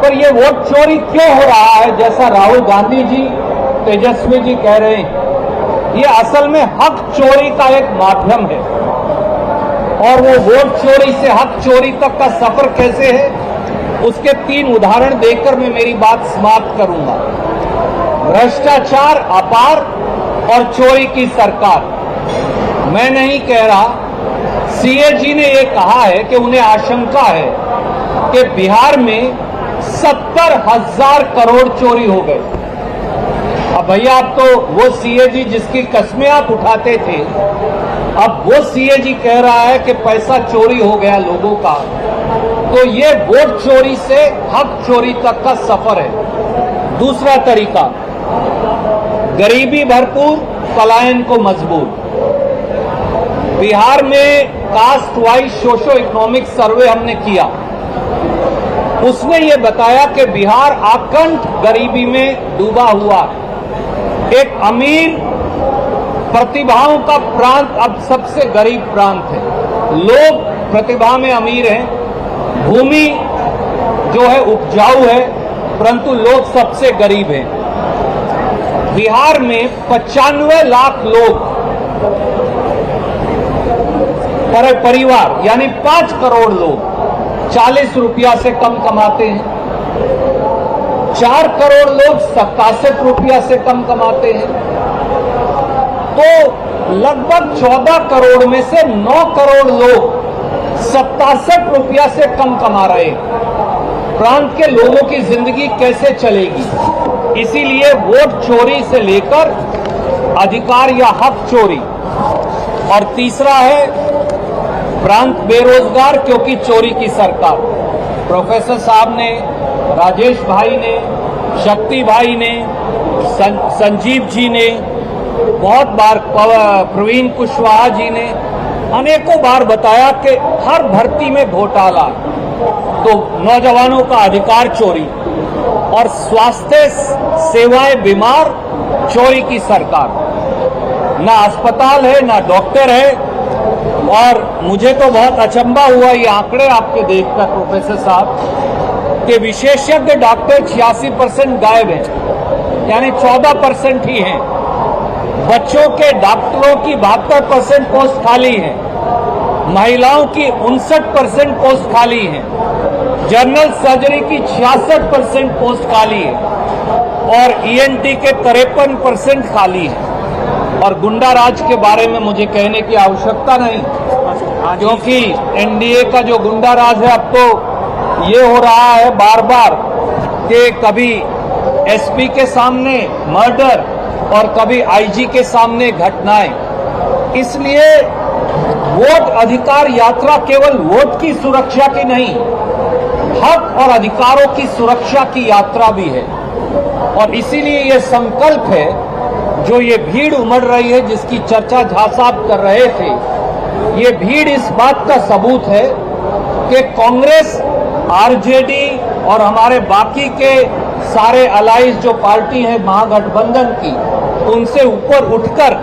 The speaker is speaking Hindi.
पर ये वोट चोरी क्यों हो रहा है, जैसा राहुल गांधी जी, तेजस्वी जी कह रहे हैं, ये असल में हक चोरी का एक माध्यम है। और वो वोट चोरी से हक चोरी तक का सफर कैसे है, उसके 3 उदाहरण देकर मैं मेरी बात समाप्त करूंगा। भ्रष्टाचार अपार और चोरी की सरकार। मैं नहीं कह रहा, सीएजी ने ये कहा है कि उन्हें आशंका है कि बिहार में 70,000 करोड़ चोरी हो गए। अब भैया, अब तो वो सीएजी जिसकी कस्में आप उठाते थे, अब वो सीएजी कह रहा है कि पैसा चोरी हो गया लोगों का। तो ये वोट चोरी से हक चोरी तक का सफर है। दूसरा तरीका, गरीबी भरपूर, पलायन को मजबूत। बिहार में caste wise socio economic survey हमने किया, उसने ये बताया कि बिहार आकंठ गरीबी में डूबा हुआ है। एक अमीर प्रतिभाओं का प्रांत अब सबसे गरीब प्रांत है। लोग प्रतिभा में अमीर हैं, भूमि जो है उपजाऊ है, परंतु लोग सबसे गरीब हैं। बिहार में 95 लाख लोग पर परिवार, यानी 5 करोड़ लोग 40 रुपया से कम कमाते हैं। 4 करोड़ लोग 67 रुपया से कम कमाते हैं। तो लगभग 14 करोड़ में से 9 करोड़ लोग 67 रुपया से कम कमा रहे हैं। प्रांत के लोगों की जिंदगी कैसे चलेगी? इसीलिए वोट चोरी से लेकर अधिकार या हक चोरी। और तीसरा है प्रांत बेरोजगार, क्योंकि चोरी की सरकार। प्रोफेसर साहब ने, राजेश भाई ने, शक्ति भाई ने, संजीव जी ने, बहुत बार प्रवीण कुशवाहा जी ने अनेकों बार बताया कि हर भर्ती में घोटाला, तो नौजवानों का अधिकार चोरी, और स्वास्थ्य सेवाएं बीमार, चोरी की सरकार। ना अस्पताल है, ना डॉक्टर है। और मुझे तो बहुत अचंभा हुआ ये आंकड़े आपके देखकर प्रोफेसर साहब कि विशेषज्ञ डॉक्टर 86% गायब हैं, यानी 14% ही हैं। बच्चों के डॉक्टरों की 72% पोस्ट खाली है। महिलाओं की 59% पोस्ट खाली है। जनरल सर्जरी की 66% पोस्ट खाली है और ईएनटी के 53% खाली है। और गुंडा राज के बारे में मुझे कहने की आवश्यकता नहीं, क्योंकि एनडीए का जो गुंडा राज है, अब तो ये हो रहा है बार बार कि कभी एसपी के सामने मर्डर और कभी आईजी के सामने घटनाएं। इसलिए वोट अधिकार यात्रा केवल वोट की सुरक्षा की नहीं, हक और अधिकारों की सुरक्षा की यात्रा भी है। और इसीलिए ये संकल्प है, जो ये भीड़ उमड़ रही है, जिसकी चर्चा झा साहब कर रहे थे, ये भीड़ इस बात का सबूत है कि कांग्रेस, आरजेडी और हमारे बाकी के सारे अलाइज जो पार्टी है महागठबंधन की, उनसे ऊपर उठकर